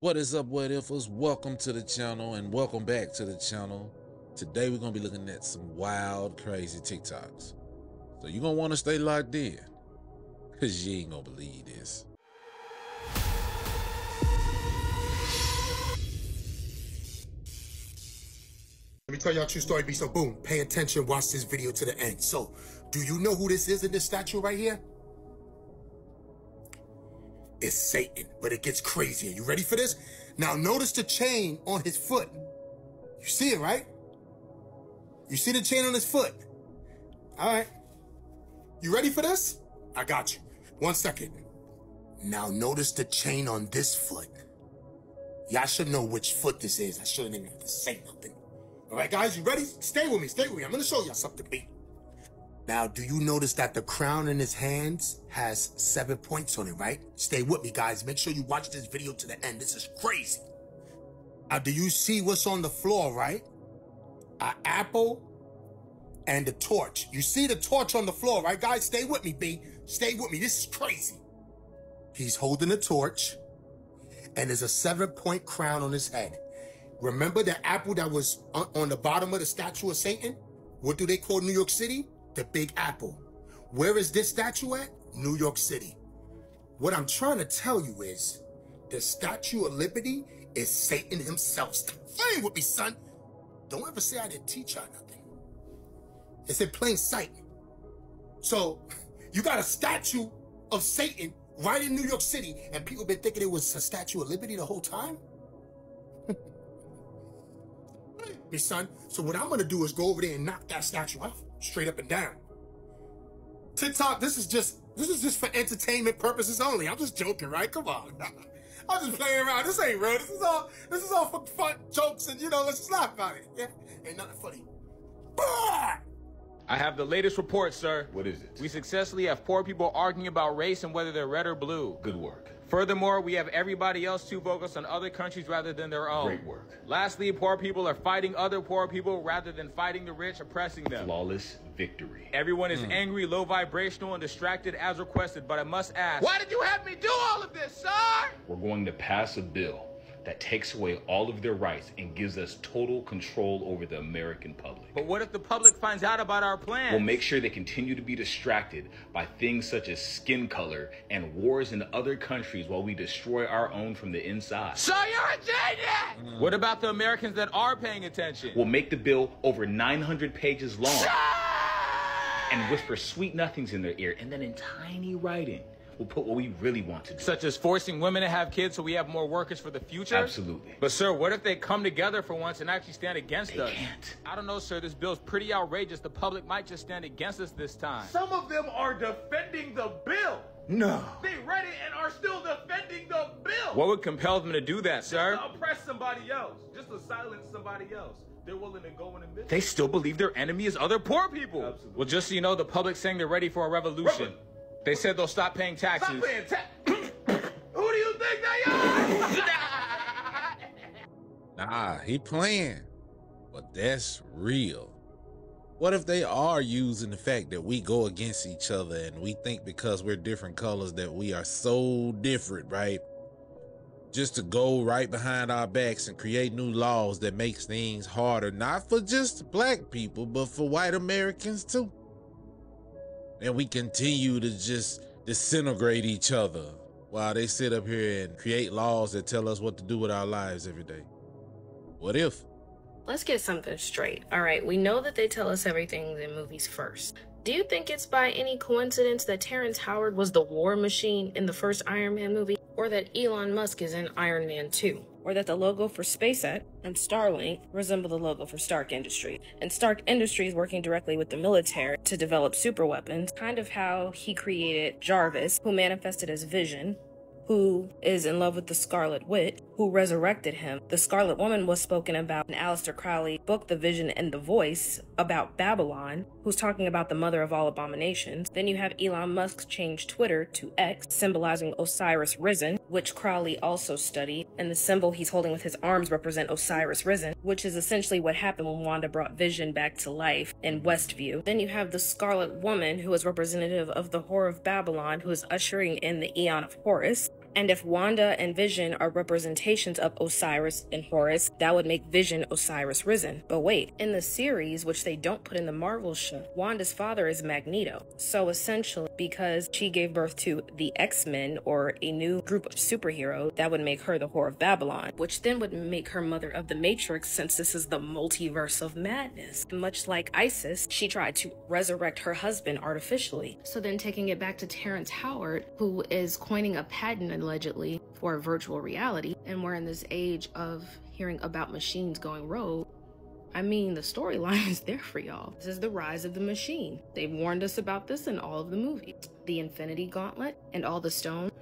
What is up, what ifers? Welcome to the channel and welcome back to the channel. Today we're gonna be looking at some wild, crazy TikToks. So you're gonna want to stay locked in, cause you ain't gonna believe this. Let me tell y'all a true story, B. So boom, pay attention, watch this video to the end. So, do you know who this is in this statue right here? It's Satan, but it gets crazier. You ready for this? Now notice the chain on his foot. You see it, right? You see the chain on his foot? All right. You ready for this? I got you. 1 second. Now notice the chain on this foot. Y'all should know which foot this is. I shouldn't even have to say nothing. All right, guys, you ready? Stay with me, stay with me. I'm gonna show y'all something, B. Now, do you notice that the crown in his hands has 7 points on it, right? Stay with me, guys. Make sure you watch this video to the end. This is crazy. Now, do you see what's on the floor, right? An apple and a torch. You see the torch on the floor, right, guys? Stay with me, B. Stay with me. This is crazy. He's holding a torch, and there's a 7-point crown on his head. Remember the apple that was on the bottom of the statue of Satan? What do they call New York City? The Big Apple. Where is this statue at? New York City. What I'm trying to tell you is the Statue of Liberty is Satan himself. Stop playing with me, son. Don't ever say I didn't teach y'all nothing. It's in plain sight. So you got a statue of Satan right in New York City, and people been thinking it was a Statue of Liberty the whole time? Me, son. So what I'm gonna do is go over there and knock that statue off, straight up and down. TikTok, this is just for entertainment purposes only. I'm just joking, right? Come on. I'm just playing around. This ain't real. This is all for fun, jokes, and let's just laugh about it. Yeah? Ain't nothing funny. Bah! I have the latest report, sir. What is it? We successfully have poor people arguing about race and whether they're red or blue. Good work. Furthermore, we have everybody else too focused on other countries rather than their own. Great work. Lastly, poor people are fighting other poor people rather than fighting the rich, oppressing them. Flawless victory. Everyone is angry, low vibrational, and distracted as requested, but I must ask, why did you have me do all of this, sir? We're going to pass a bill that takes away all of their rights and gives us total control over the American public. But what if the public finds out about our plan? We'll make sure they continue to be distracted by things such as skin color and wars in other countries while we destroy our own from the inside. So you're a genius! What about the Americans that are paying attention? We'll make the bill over 900 pages long and whisper sweet nothings in their ear, and then in tiny writing, we'll put what we really want to do. Such as forcing women to have kids so we have more workers for the future? Absolutely. But sir, what if they come together for once and actually stand against us? They can't. I don't know, sir. This bill's pretty outrageous. The public might just stand against us this time. Some of them are defending the bill. No. They read it and are still defending the bill. What would compel them to do that, sir? Just to oppress somebody else. Just to silence somebody else. They're willing to go in the middle. They still believe their enemy is other poor people. Absolutely. Well, just so you know, the public's saying they're ready for a revolution. They said they'll stop paying taxes. Stop paying tax. Who do you think they are? Nah, he playing, but that's real. What if they are using the fact that we go against each other and we think because we're different colors that we are so different, right? Just to go right behind our backs and create new laws that makes things harder, not for just black people, but for white Americans too. And we continue to just disintegrate each other while they sit up here and create laws that tell us what to do with our lives every day. What if? Let's get something straight. All right, we know that they tell us everything in movies first. Do you think it's by any coincidence that Terrence Howard was the war machine in the first Iron Man movie? Or that Elon Musk is in Iron Man 2? Or that the logo for SpaceX and Starlink resemble the logo for Stark Industries? And Stark Industries working directly with the military to develop super weapons, kind of how he created Jarvis, who manifested as Vision, who is in love with the Scarlet Witch, who resurrected him. The Scarlet Woman was spoken about in Aleister Crowley's book, The Vision and the Voice, about Babylon, who's talking about the mother of all abominations. Then you have Elon Musk change Twitter to X, symbolizing Osiris Risen, which Crowley also studied, and the symbol he's holding with his arms represent Osiris Risen, which is essentially what happened when Wanda brought Vision back to life in Westview. Then you have the Scarlet Woman, who is representative of the Whore of Babylon, who is ushering in the Aeon of Horus. And if Wanda and Vision are representations of Osiris and Horus, that would make Vision Osiris Risen. But wait, in the series, which they don't put in the Marvel show, Wanda's father is Magneto. So essentially, because she gave birth to the X-Men, or a new group of superheroes, that would make her the Whore of Babylon, which then would make her mother of the Matrix, since this is the multiverse of madness. Much like Isis, she tried to resurrect her husband artificially. So then taking it back to Terrence Howard, who is coining a patent allegedly for virtual reality, and we're in this age of hearing about machines going rogue. I mean, the storyline is there for y'all. This is the rise of the machine. They've warned us about this in all of the movies. The Infinity Gauntlet and all the stones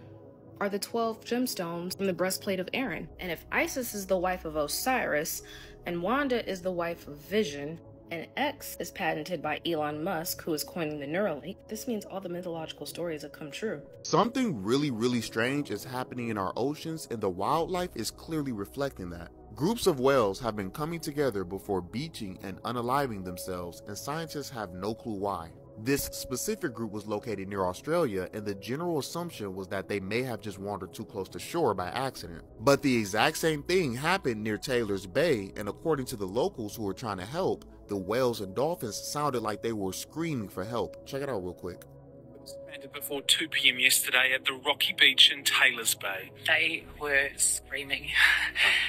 are the 12 gemstones from the breastplate of Aaron. And if Isis is the wife of Osiris, and Wanda is the wife of Vision, and X is patented by Elon Musk, who is coining the Neuralink, this means all the mythological stories have come true. Something really strange is happening in our oceans, and the wildlife is clearly reflecting that. Groups of whales have been coming together before beaching and unaliving themselves, and scientists have no clue why. This specific group was located near Australia, and the general assumption was that they may have just wandered too close to shore by accident. But the exact same thing happened near Taylor's Bay, and according to the locals who were trying to help, the whales and dolphins sounded like they were screaming for help. Check it out real quick. Before 2 p.m. yesterday at the rocky beach in Taylor's Bay. They were screaming.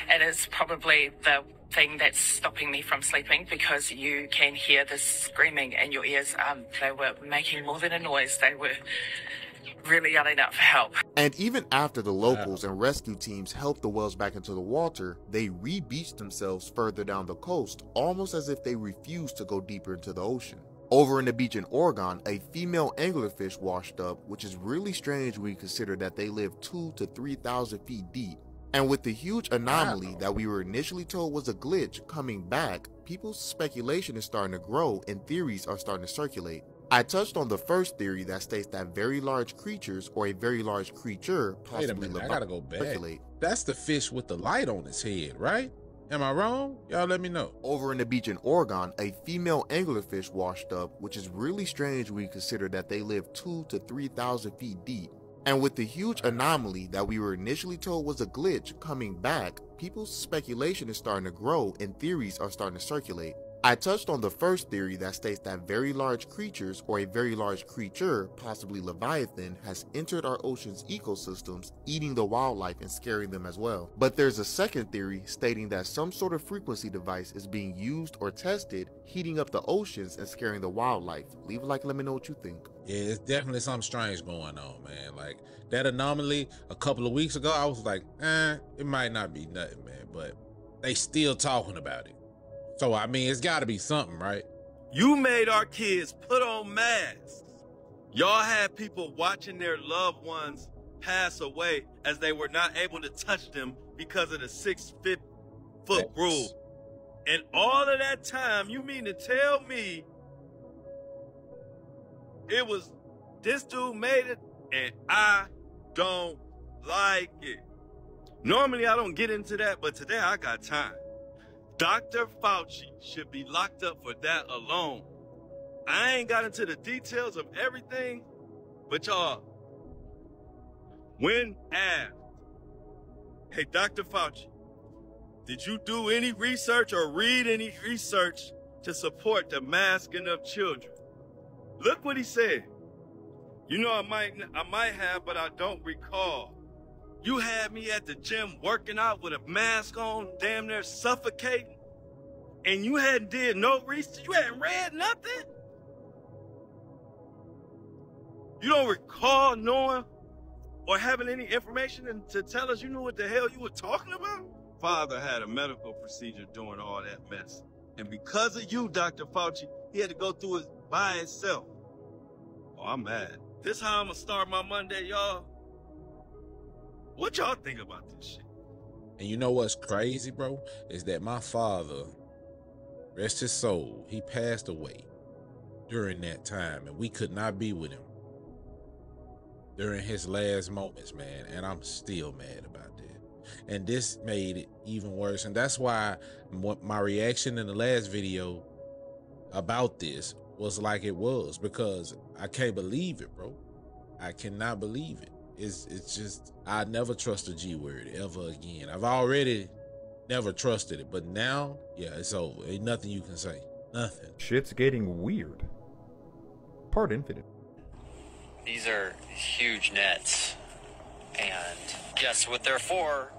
It is probably the thing that's stopping me from sleeping, because you can hear this screaming in your ears. They were making more than a noise. They were really yelling out for help. And even after the locals and rescue teams helped the whales back into the water, they re-beached themselves further down the coast, almost as if they refused to go deeper into the ocean. Over in the beach in Oregon, a female anglerfish washed up, which is really strange when you consider that they live 2,000 to 3,000 feet deep. And with the huge anomaly that we were initially told was a glitch coming back, people's speculation is starting to grow and theories are starting to circulate. I touched on the first theory that states that very large creatures, or a very large creature, possibly Wait a minute, I gotta go back. circulate. That's the fish with the light on its head, right? Am I wrong? Y'all let me know. Over in the beach in Oregon, a female anglerfish washed up, which is really strange when you consider that they live 2,000 to 3,000 feet deep. And with the huge anomaly that we were initially told was a glitch coming back, people's speculation is starting to grow and theories are starting to circulate. I touched on the first theory that states that very large creatures, or a very large creature, possibly Leviathan, has entered our ocean's ecosystems, eating the wildlife and scaring them as well. But there's a second theory stating that some sort of frequency device is being used or tested, heating up the oceans and scaring the wildlife. Leave a like, let me know what you think. Yeah, it's definitely something strange going on, man. Like that anomaly a couple of weeks ago, I was like, it might not be nothing, man, but they still talking about it. So, I mean, it's got to be something, right? You made our kids put on masks. Y'all had people watching their loved ones pass away as they were not able to touch them because of the 6-foot rule. And all of that time, you mean to tell me it was this dude made it and I don't like it? Normally, I don't get into that, but today I got time. Dr. Fauci should be locked up for that alone. I ain't got into the details of everything, but y'all, when asked, hey, Dr. Fauci, did you do any research or read any research to support the masking of children? Look what he said. You know, I might have, but I don't recall. You had me at the gym working out with a mask on, damn near suffocating, and you hadn't did no research, you hadn't read nothing? You don't recall knowing or having any information to tell us you knew what the hell you were talking about? Father had a medical procedure during all that mess. And because of you, Dr. Fauci, he had to go through it by himself. Oh, I'm mad. This how I'm gonna start my Monday, y'all. What y'all think about this shit? And you know what's crazy, bro? Is that my father, rest his soul, he passed away during that time, and we could not be with him during his last moments, man. And I'm still mad about that. And this made it even worse. And that's why my reaction in the last video about this was like it was, because I can't believe it, bro. I cannot believe it. it's just, I never trust a G word ever again. I've already never trusted it, but now, yeah, it's over. Ain't nothing you can say. Nothing. Shit's getting weird. Part infinite. These are huge nets, and guess what they're for?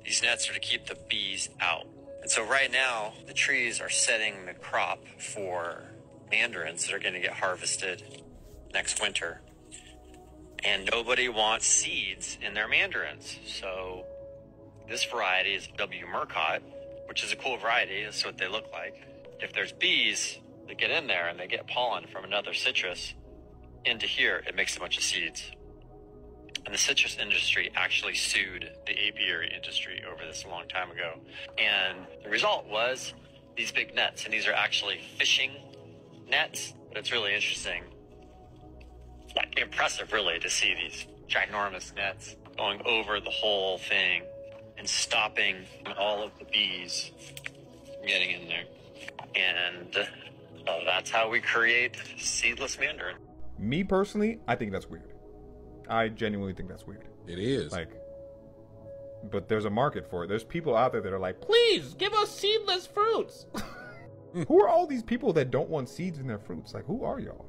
These nets are to keep the bees out. And so right now, the trees are setting the crop for mandarins that are going to get harvested next winter. And nobody wants seeds in their mandarins. So this variety is W. Murcott, which is a cool variety. That's what they look like. If there's bees that get in there and they get pollen from another citrus into here, it makes a bunch of seeds. And the citrus industry actually sued the apiary industry over this a long time ago. And the result was these big nets. And these are actually fishing nets. But it's really interesting, like impressive really, to see these ginormous nets going over the whole thing and stopping all of the bees from getting in there. And that's how we create seedless mandarin. Me personally, I think that's weird. I genuinely think that's weird. It is. Like, but there's a market for it. There's people out there that are like, please give us seedless fruits. Who are all these people that don't want seeds in their fruits? Like, who are y'all?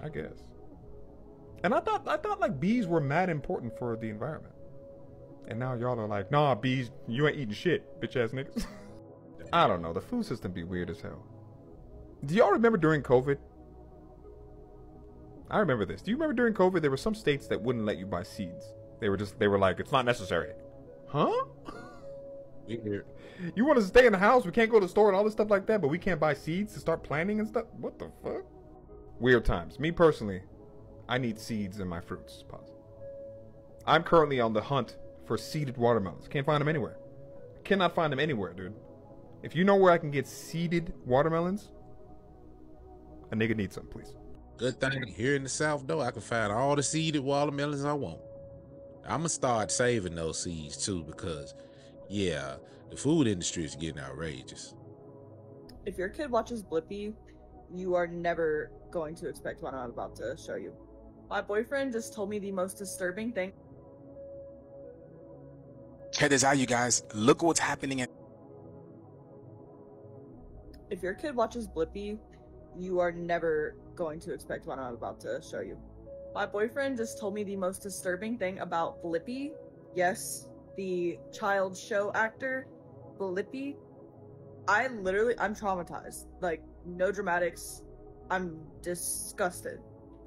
I guess. And I thought like bees were mad important for the environment. And now y'all are like, nah, bees, you ain't eating shit, bitch ass niggas. I don't know. The food system be weird as hell. Do y'all remember during COVID? I remember this. Do you remember during COVID, there were some states that wouldn't let you buy seeds. They were like, it's not necessary. Huh? Weird. You want to stay in the house? We can't go to the store and all this stuff like that, but we can't buy seeds to start planting and stuff? What the fuck? Weird times. Me personally, I need seeds in my fruits. Pause. I'm currently on the hunt for seeded watermelons. Can't find them anywhere. Cannot find them anywhere, dude. If you know where I can get seeded watermelons, a nigga needs some, please. Good thing here in the South, though, I can find all the seeded watermelons I want. I'm going to start saving those seeds, too, because, yeah, the food industry is getting outrageous. If your kid watches Blippi, you are never going to expect what I'm about to show you. My boyfriend just told me the most disturbing thing. Check this out, you guys. Look what's happening at... If your kid watches Blippi, you are never going to expect what I'm about to show you. My boyfriend just told me the most disturbing thing about Blippi. Yes, the child show actor, Blippi. I'm traumatized. Like, no dramatics. I'm disgusted.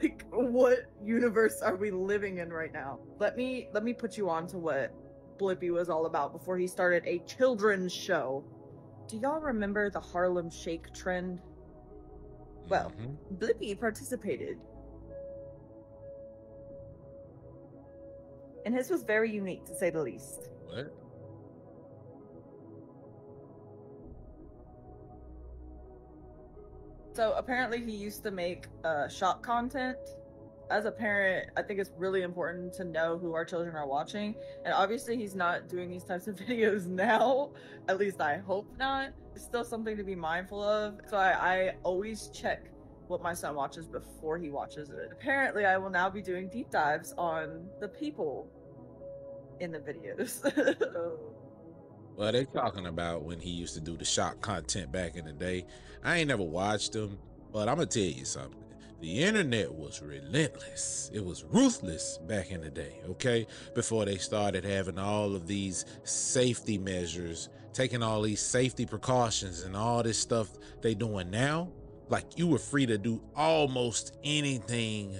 Like, what universe are we living in right now? Let me put you on to what Blippi was all about before he started a children's show. Do y'all remember the Harlem Shake trend? Well, Blippi participated. And his was very unique, to say the least. What? So apparently he used to make shock content. As a parent, I think it's really important to know who our children are watching. And obviously he's not doing these types of videos now. At least I hope not. It's still something to be mindful of. So I always check what my son watches before he watches it. Apparently I will now be doing deep dives on the people in the videos. Well, they're talking about when he used to do the shock content back in the day. I ain't never watched him, but I'm gonna tell you something. The internet was relentless. It was ruthless back in the day, okay? Before they started having all of these safety measures, taking all these safety precautions and all this stuff they doing now. Like, you were free to do almost anything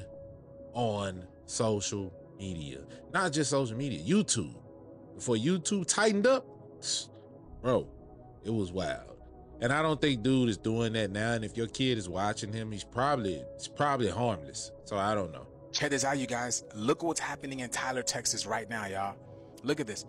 on social media. Not just social media, YouTube. Before YouTube tightened up, bro, it was wild. And I don't think dude is doing that now. And if your kid is watching him, he's probably harmless. So I don't know. Check this out, you guys. Look what's happening in Tyler, Texas right now, y'all. Look at this.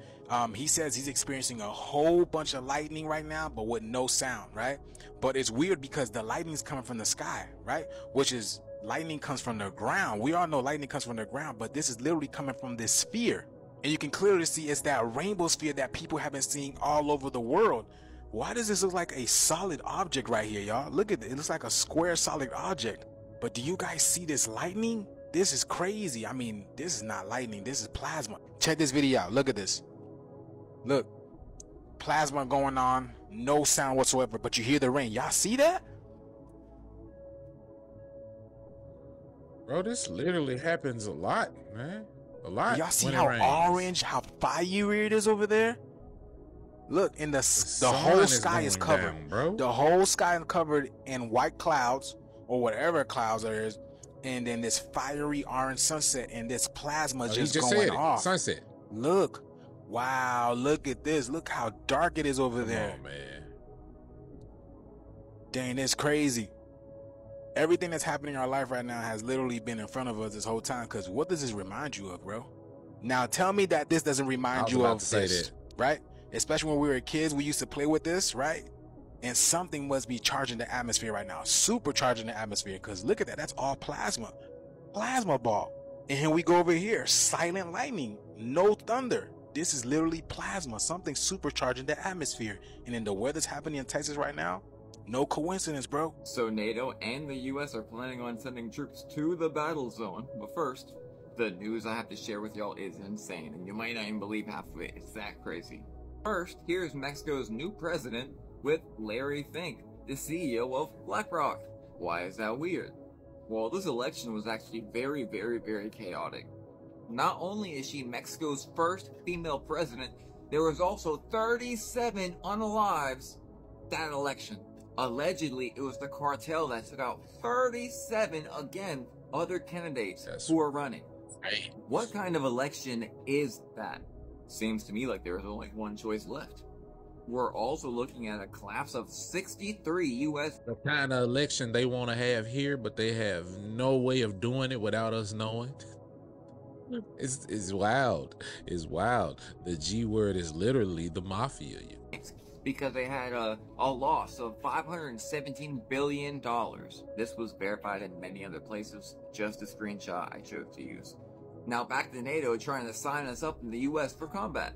He says he's experiencing a whole bunch of lightning right now, but with no sound, right? But it's weird because the lightning is coming from the sky, right? Which is, lightning comes from the ground. We all know lightning comes from the ground, but this is literally coming from this sphere. And you can clearly see it's that rainbow sphere that people have been seeing all over the world. Why does this look like a solid object right here, y'all? Look at it. It looks like a square solid object. But do you guys see this lightning? This is crazy. I mean, this is not lightning. This is plasma. Check this video out. Look at this. Look. Plasma going on. No sound whatsoever, but you hear the rain. Y'all see that? Bro, this literally happens a lot, man. A lot. Y'all see when it how rains. orange, how fiery it is over there? Look, and the sun whole is sky is going covered. down, bro. The whole sky is covered in white clouds, or whatever clouds there is, and then this fiery orange sunset, and this plasma just just going said it. off. Sunset. Look. Wow, look at this. Look how dark it is over there. Come on, man. Dang, it's crazy. Everything that's happening in our life right now has literally been in front of us this whole time. Because what does this remind you of, bro? Now tell me that this doesn't remind you of this, right? Especially when we were kids, we used to play with this, right? And something must be charging the atmosphere right now, supercharging the atmosphere. Because look at that, that's all plasma, plasma ball. And here we go over here, silent lightning, no thunder. This is literally plasma, something supercharging the atmosphere. And then the weather's happening in Texas right now. No coincidence, bro. So NATO and the US are planning on sending troops to the battle zone. But first, the news I have to share with y'all is insane, and you might not even believe half of it. It's that crazy. First, here's Mexico's new president with Larry Fink, the CEO of BlackRock. Why is that weird? Well, this election was actually very, very, very chaotic. Not only is she Mexico's first female president, there was also 37 unalives that election. Allegedly, it was the cartel that took out 37, again, other candidates who were running. Hey. What kind of election is that? Seems to me like there is only one choice left. We're also looking at a collapse of 63 U.S. The kind of election they want to have here, but they have no way of doing it without us knowing. It's wild. It's wild. The G word is literally the mafia. Because they had a loss of $517 billion. This was verified in many other places, just a screenshot I chose to use. Now back to NATO trying to sign us up in the US for combat.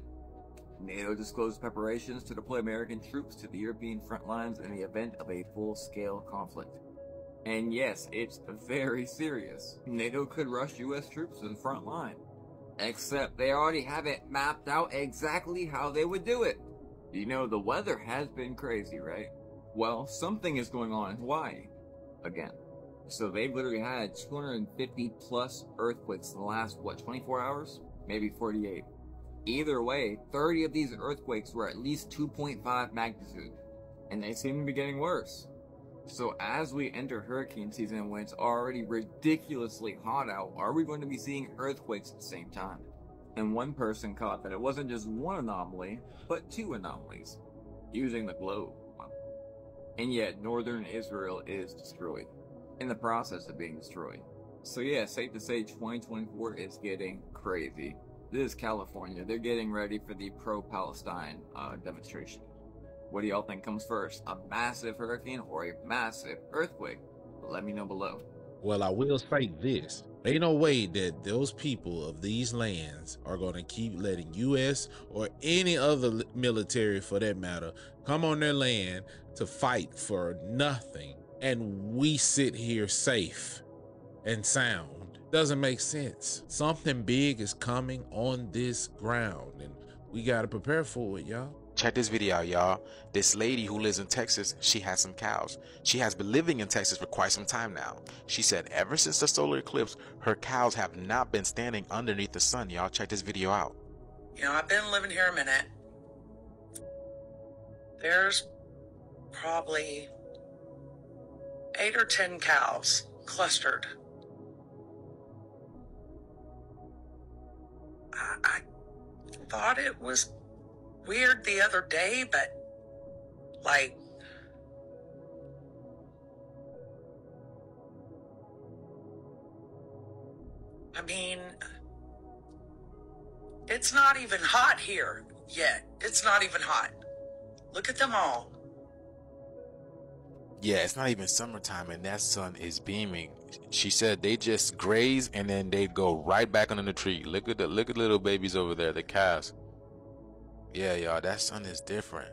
NATO disclosed preparations to deploy American troops to the European front lines in the event of a full-scale conflict. And yes, it's very serious. NATO could rush US troops to the front line. Except they already have it mapped out exactly how they would do it. You know, the weather has been crazy, right? Well, something is going on in Hawaii. Again. So they've literally had 250 plus earthquakes in the last, 24 hours? Maybe 48. Either way, 30 of these earthquakes were at least 2.5 magnitude. And they seem to be getting worse. So as we enter hurricane season when it's already ridiculously hot out, are we going to be seeing earthquakes at the same time? And one person caught that it wasn't just one anomaly, but two anomalies, using the globe. And yet, northern Israel is destroyed, in the process of being destroyed. So yeah, safe to say 2024 is getting crazy. This is California. They're getting ready for the pro-Palestine demonstration. What do y'all think comes first? A massive hurricane or a massive earthquake? Let me know below. Well, I will say this. Ain't no way that those people of these lands are going to keep letting U.S. or any other military, for that matter, come on their land to fight for nothing. And we sit here safe and sound. Doesn't make sense. Something big is coming on this ground, and we got to prepare for it, y'all. Check this video out, y'all. This lady who lives in Texas, she has some cows. She has been living in Texas for quite some time now. She said ever since the solar eclipse, her cows have not been standing underneath the sun, y'all. Check this video out. You know, I've been living here a minute. There's probably 8 or 10 cows clustered. I thought it was weird the other day, but like, I mean, it's not even hot here yet. It's not even hot. Look at them all. Yeah, it's not even summertime and that sun is beaming. She said they just graze and then they go right back under the tree. Look at the little babies over there, the calves. Yeah, y'all, that sun is different.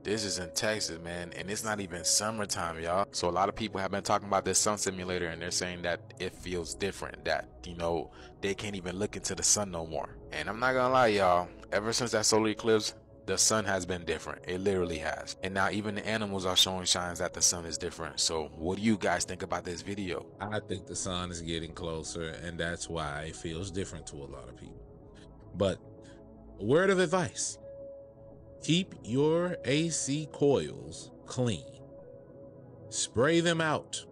This is in Texas, man, and it's not even summertime, y'all. So a lot of people have been talking about this sun simulator, and they're saying that it feels different, that, you know, they can't even look into the sun no more. And I'm not gonna lie, y'all, ever since that solar eclipse, the sun has been different. It literally has. And now even the animals are showing signs that the sun is different. So what do you guys think about this video? I think the sun is getting closer, and that's why it feels different to a lot of people. But a word of advice: keep your AC coils clean. Spray them out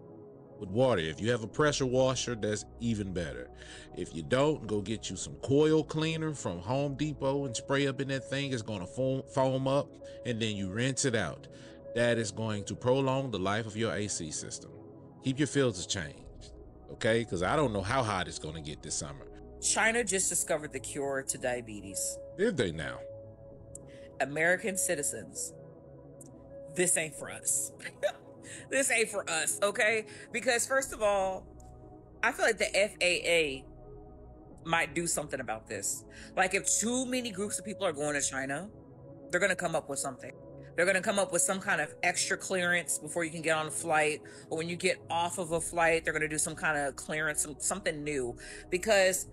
with water. If you have a pressure washer, that's even better. If you don't, go get you some coil cleaner from Home Depot and spray up in that thing. It's going to foam up, and then you rinse it out. That is going to prolong the life of your AC system. Keep your filters changed, okay? Because I don't know how hot it's going to get this summer. China just discovered the cure to diabetes. Did they now? American citizens, this ain't for us. This ain't for us, okay? Because first of all, I feel like the FAA might do something about this. Like, if too many groups of people are going to China, they're going to come up with something. They're going to come up with some kind of extra clearance before you can get on a flight, or when you get off of a flight, they're going to do some kind of clearance, something new, because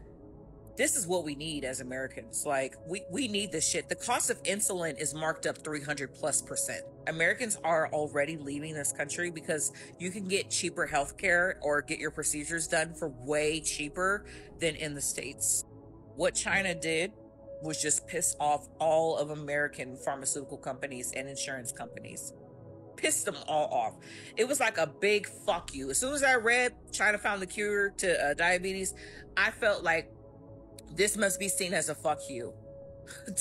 this is what we need as Americans. Like, we need this shit. The cost of insulin is marked up 300+%. Americans are already leaving this country because you can get cheaper healthcare or get your procedures done for way cheaper than in the States. What China did was just piss off all of American pharmaceutical companies and insurance companies. Pissed them all off. It was like a big fuck you. As soon as I read China found the cure to diabetes, I felt like this must be seen as a fuck you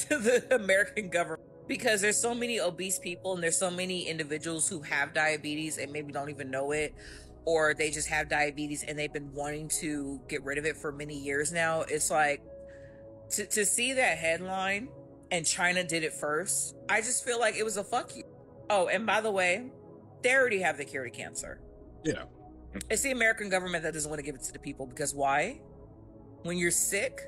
to the American government, because there's so many obese people and there's so many individuals who have diabetes and maybe don't even know it, or they just have diabetes and they've been wanting to get rid of it for many years now. It's like, to see that headline and China did it first, I just feel like it was a fuck you. Oh, and by the way, they already have the cure to cancer. Yeah. It's the American government that doesn't want to give it to the people, because why? When you're sick,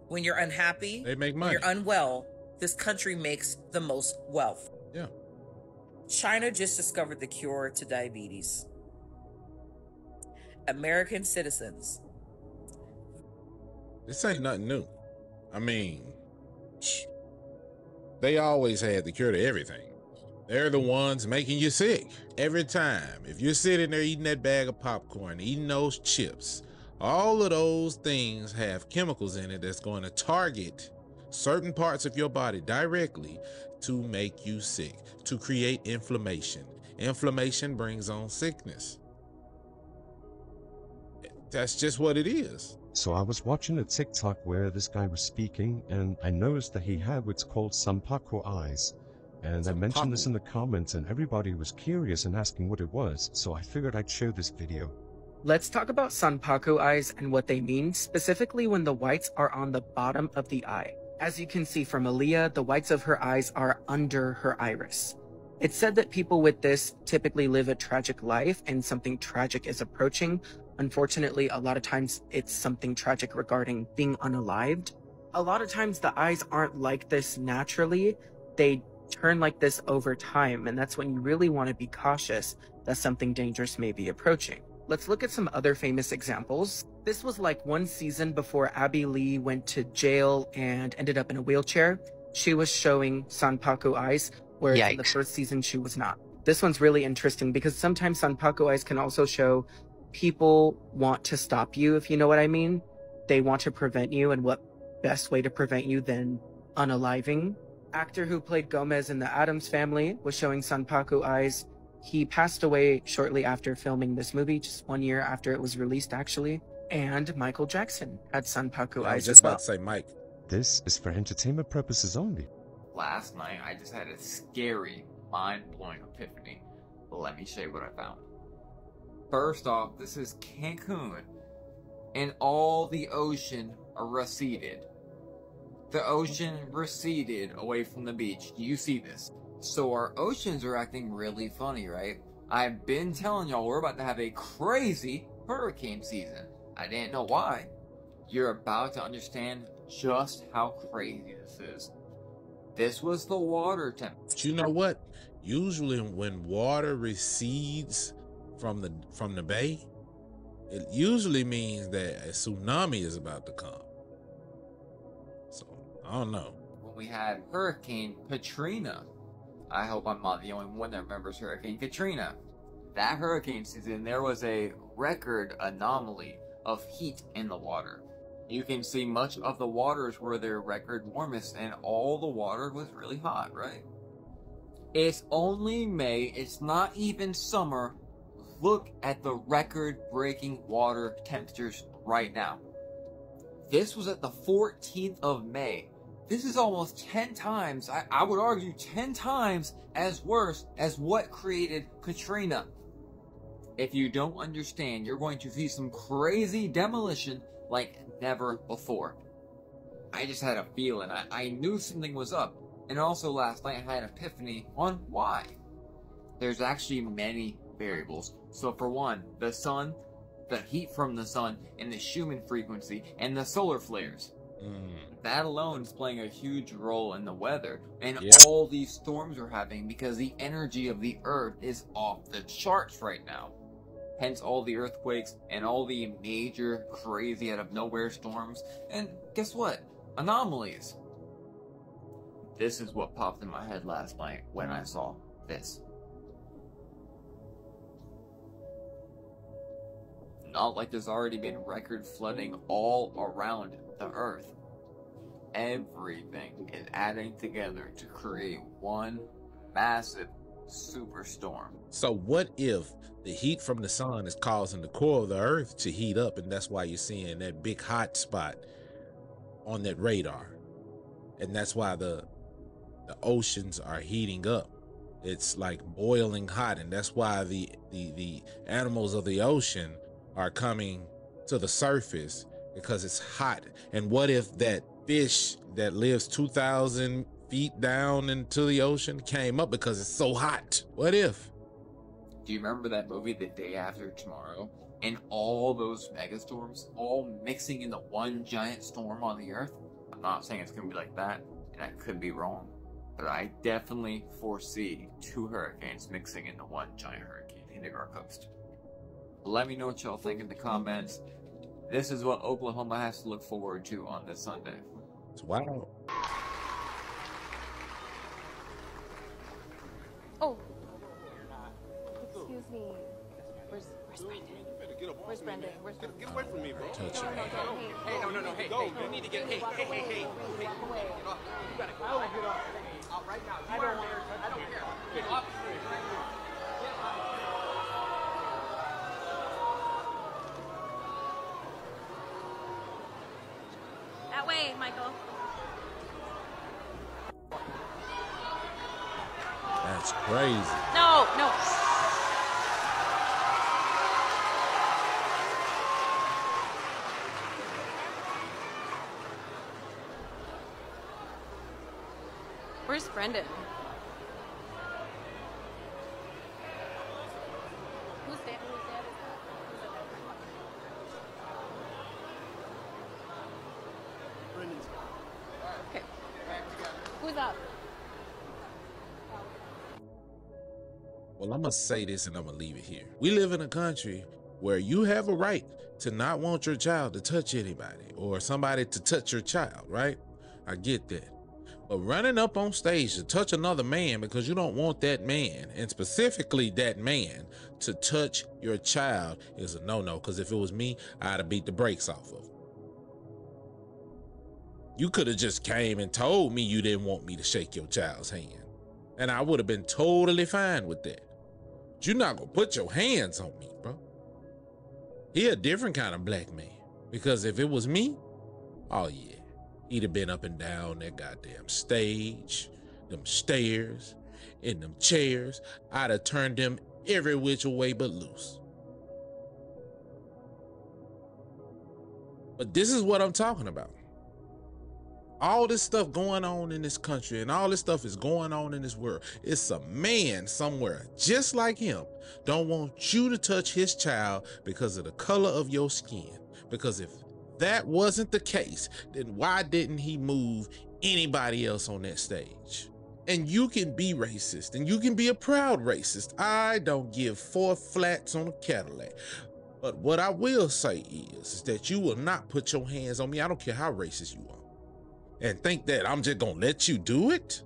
when you're unhappy, they make money. When you're unwell, this country makes the most wealth. Yeah. China just discovered the cure to diabetes. American citizens, this ain't nothing new. I mean, they always had the cure to everything. They're the ones making you sick every time. If you're sitting there eating that bag of popcorn, eating those chips, all of those things have chemicals in it that's going to target certain parts of your body directly to make you sick, to create inflammation. Inflammation brings on sickness. That's just what it is. So I was watching a TikTok where this guy was speaking, and I noticed that he had what's called Sanpaku eyes. And I mentioned this in the comments, and everybody was curious and asking what it was, so I figured I'd share this video. Let's talk about Sanpaku eyes and what they mean, specifically when the whites are on the bottom of the eye. As you can see from Aaliyah, the whites of her eyes are under her iris. It's said that people with this typically live a tragic life and something tragic is approaching. Unfortunately, a lot of times it's something tragic regarding being unalived. A lot of times the eyes aren't like this naturally. They turn like this over time, and that's when you really want to be cautious that something dangerous may be approaching. Let's look at some other famous examples. This was like one season before Abby Lee went to jail and ended up in a wheelchair. She was showing Sanpaku eyes, whereas in the first season she was not. This one's really interesting because sometimes Sanpaku eyes can also show people want to stop you, if you know what I mean. They want to prevent you, and what best way to prevent you than unaliving? Actor who played Gomez in the Addams Family was showing Sanpaku eyes. He passed away shortly after filming this movie, just 1 year after it was released, actually. And Michael Jackson had Sanpaku eyes. I was just about to say Mike. This is for entertainment purposes only. Last night, I just had a scary, mind-blowing epiphany. Let me show you what I found. First off, this is Cancun, and all the ocean receded. The ocean receded away from the beach. Do you see this? So our oceans are acting really funny, right? I've been telling y'all we're about to have a crazy hurricane season. I didn't know why. You're about to understand just how crazy this is. This was the water temperature. But you know what? Usually when water recedes from the bay, it usually means that a tsunami is about to come. So, I don't know. When we had Hurricane Katrina, I hope I'm not the only one that remembers Hurricane Katrina. That hurricane season, there was a record anomaly of heat in the water. You can see much of the waters were their record warmest, and all the water was really hot, right? It's only May, it's not even summer. Look at the record-breaking water temperatures right now. This was at the 14th of May. This is almost 10 times, I would argue 10 times as worse as what created Katrina. If you don't understand, you're going to see some crazy demolition like never before. I just had a feeling. I knew something was up. And also last night I had an epiphany on why. There's actually many variables. So for one, the sun, the heat from the sun, and the Schumann frequency, and the solar flares. That alone is playing a huge role in the weather. And all these storms we're having because the energy of the earth is off the charts right now. Hence all the earthquakes and all the major crazy out of nowhere storms. And guess what? Anomalies. This is what popped in my head last night when I saw this. Not like there's already been record flooding all around the earth. Everything is adding together to create one massive superstorm. So what if the heat from the sun is causing the core of the earth to heat up, and that's why you're seeing that big hot spot on that radar, and that's why the oceans are heating up? It's like boiling hot, and that's why the animals of the ocean are coming to the surface, because it's hot. And what if that fish that lives 2,000 feet down into the ocean came up because it's so hot? What if? Do you remember that movie The Day After Tomorrow? And all those megastorms all mixing into one giant storm on the earth? I'm not saying it's going to be like that, and I could be wrong, but I definitely foresee 2 hurricanes mixing into one giant hurricane hitting our coast. Let me know what y'all think in the comments. This is what Oklahoma has to look forward to on this Sunday. Wow. Oh. Excuse me. Where's Brendan? Where's Brendan? Where's Brendan? Get away from me, bro. Touch it. Hey, no, hey, you need to get, hey. Walk away. You gotta go. I will get off. Right now. I don't care. Get off. That way, Michael. That's crazy. No. Where's Brendan? Who's that? Brendan's Okay. Who's up? Well, I'm going to say this and I'm going to leave it here. We live in a country where you have a right to not want your child to touch anybody or somebody to touch your child, right? I get that. But running up on stage to touch another man because you don't want that man, and specifically that man, to touch your child is a no-no. Because if it was me, I'd have beat the brakes off of him. You could have just came and told me you didn't want me to shake your child's hand, and I would have been totally fine with that. But you're not gonna put your hands on me, bro. He a different kind of black man. Because if it was me, oh yeah, he'd have been up and down that goddamn stage, them stairs, in them chairs. I'd have turned them every which way but loose. But this is what I'm talking about. All this stuff going on in this country and all this stuff is going on in this world. It's a man somewhere just like him don't want you to touch his child because of the color of your skin. Because if that wasn't the case, then why didn't he move anybody else on that stage? And you can be racist, and you can be a proud racist. I don't give 4 flats on a Cadillac. But what I will say is that you will not put your hands on me. I don't care how racist you are. And think that I'm just gonna let you do it?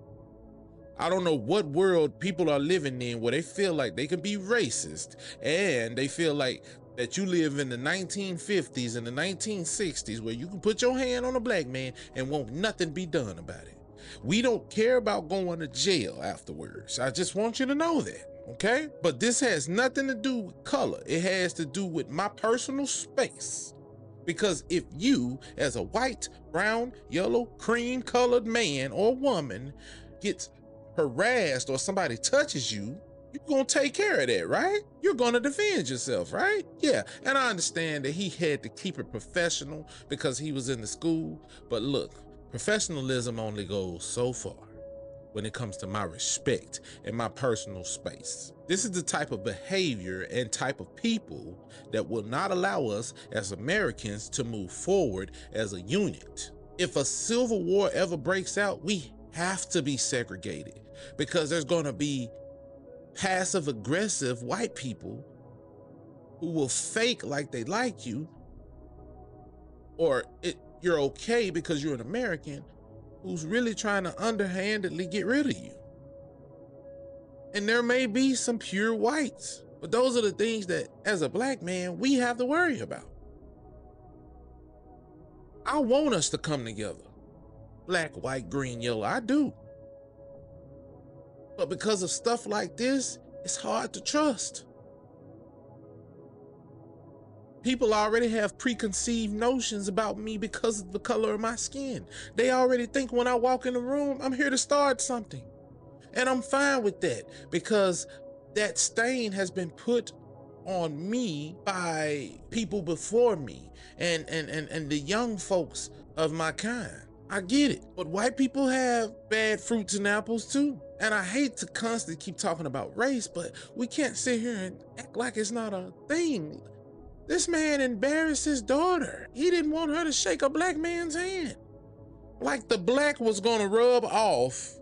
I don't know what world people are living in where they feel like they can be racist, and they feel like that you live in the 1950s and the 1960s where you can put your hand on a black man and won't nothing be done about it. We don't care about going to jail afterwards. I just want you to know that, okay? But this has nothing to do with color. It has to do with my personal space. Because if you, as a white, brown, yellow, cream colored man or woman gets harassed or somebody touches you, you're gonna take care of that, right? You're gonna defend yourself, right? Yeah, and I understand that he had to keep it professional because he was in the school, but look, professionalism only goes so far when it comes to my respect and my personal space. This is the type of behavior and type of people that will not allow us as Americans to move forward as a unit. If a civil war ever breaks out, we have to be segregated because there's gonna be passive aggressive white people who will fake like they like you, or you're okay because you're an American, who's really trying to underhandedly get rid of you. And there may be some pure whites, but those are the things that as a black man, we have to worry about. I want us to come together. Black, white, green, yellow, I do. But because of stuff like this, it's hard to trust. People already have preconceived notions about me because of the color of my skin. They already think when I walk in the room, I'm here to start something. And I'm fine with that because that stain has been put on me by people before me and the young folks of my kind. I get it, but white people have bad fruits and apples too. And I hate to constantly keep talking about race, but we can't sit here and act like it's not a thing. This man embarrassed his daughter. He didn't want her to shake a black man's hand. Like the black was gonna rub off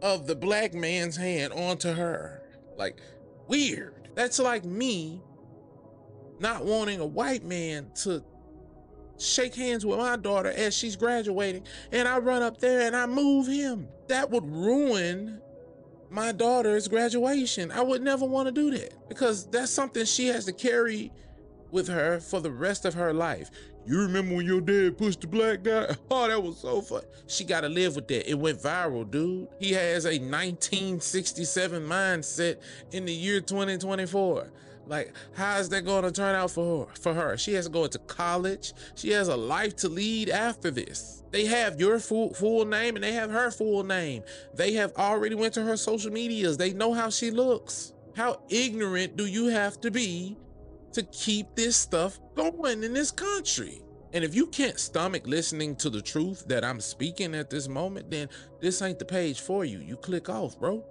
of the black man's hand onto her. Like, weird. That's like me not wanting a white man to shake hands with my daughter as she's graduating, and I run up there and I move him. That would ruin my daughter's graduation. I would never want to do that because that's something she has to carry with her for the rest of her life. You remember when your dad pushed the black guy? Oh, that was so fun. She got to live with that. It went viral, dude. He has a 1967 mindset in the year 2024. Like, how is that going to turn out for her? She has to go into college. She has a life to lead after this. They have your full name and they have her full name. They have already went to her social medias. They know how she looks. How ignorant do you have to be to keep this stuff going in this country? And if you can't stomach listening to the truth that I'm speaking at this moment, then this ain't the page for you. You click off, bro.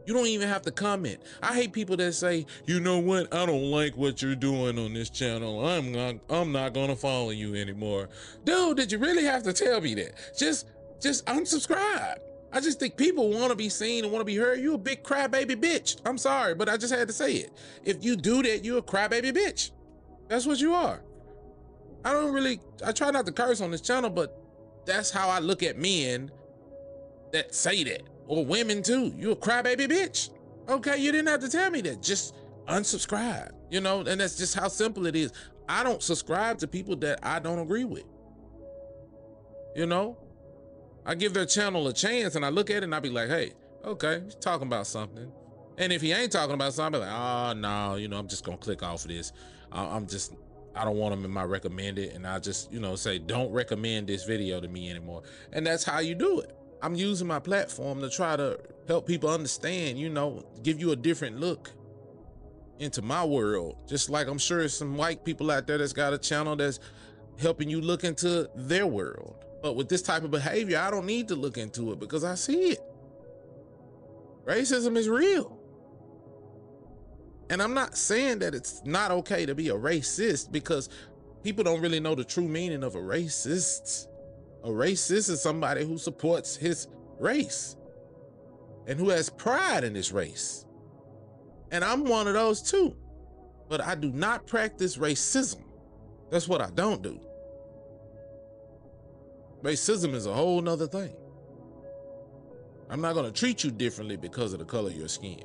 You don't even have to comment. I hate people that say, you know what? I don't like what you're doing on this channel. I'm not gonna follow you anymore. Dude, did you really have to tell me that? Just unsubscribe. I just think people want to be seen and want to be heard. You a big crybaby bitch. I'm sorry, but I just had to say it. If you do that, you're a crybaby bitch. That's what you are. I try not to curse on this channel, but that's how I look at men that say that. Or women too. You a crybaby bitch. Okay, you didn't have to tell me that. Just unsubscribe, you know, and that's just how simple it is. I don't subscribe to people that I don't agree with. You know, I give their channel a chance and I look at it and I be like, hey, okay, he's talking about something. And if he ain't talking about something, I be like, oh no, you know, I'm just gonna click off of this. I don't want him in my recommended, and I just, you know, say, don't recommend this video to me anymore. And that's how you do it. I'm using my platform to try to help people understand, you know, give you a different look into my world. Just like I'm sure there's some white people out there that's got a channel that's helping you look into their world. But with this type of behavior, I don't need to look into it because I see it. Racism is real. And I'm not saying that it's not okay to be a racist because people don't really know the true meaning of a racist. A racist is somebody who supports his race. and who has pride in this race. And I'm one of those too. But I do not practice racism. That's what I don't do. Racism is a whole nother thing. I'm not gonna treat you differently because of the color of your skin.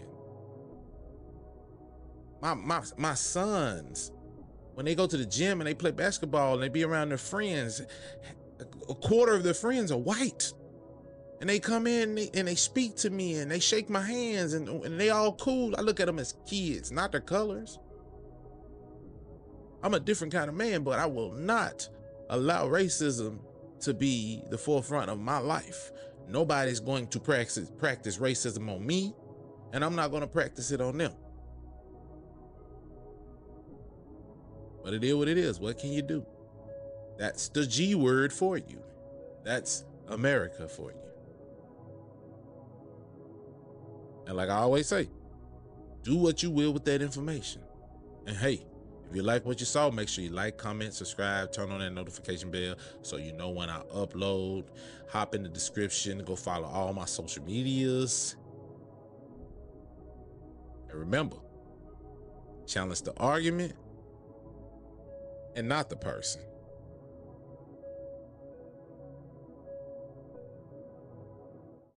My sons, when they go to the gym and they play basketball and they be around their friends, a quarter of their friends are white. And they come in and they speak to me and they shake my hands and they all cool. I look at them as kids, not their colors. I'm a different kind of man, but I will not allow racism to be the forefront of my life. Nobody's going to practice racism on me, and I'm not going to practice it on them. But it is what it is. What can you do? That's the G word for you. That's America for you. And like I always say, do what you will with that information. And hey, if you like what you saw, make sure you like, comment, subscribe, turn on that notification bell so you know when I upload. Hop in the description, go follow all my social medias. And remember, challenge the argument and not the person.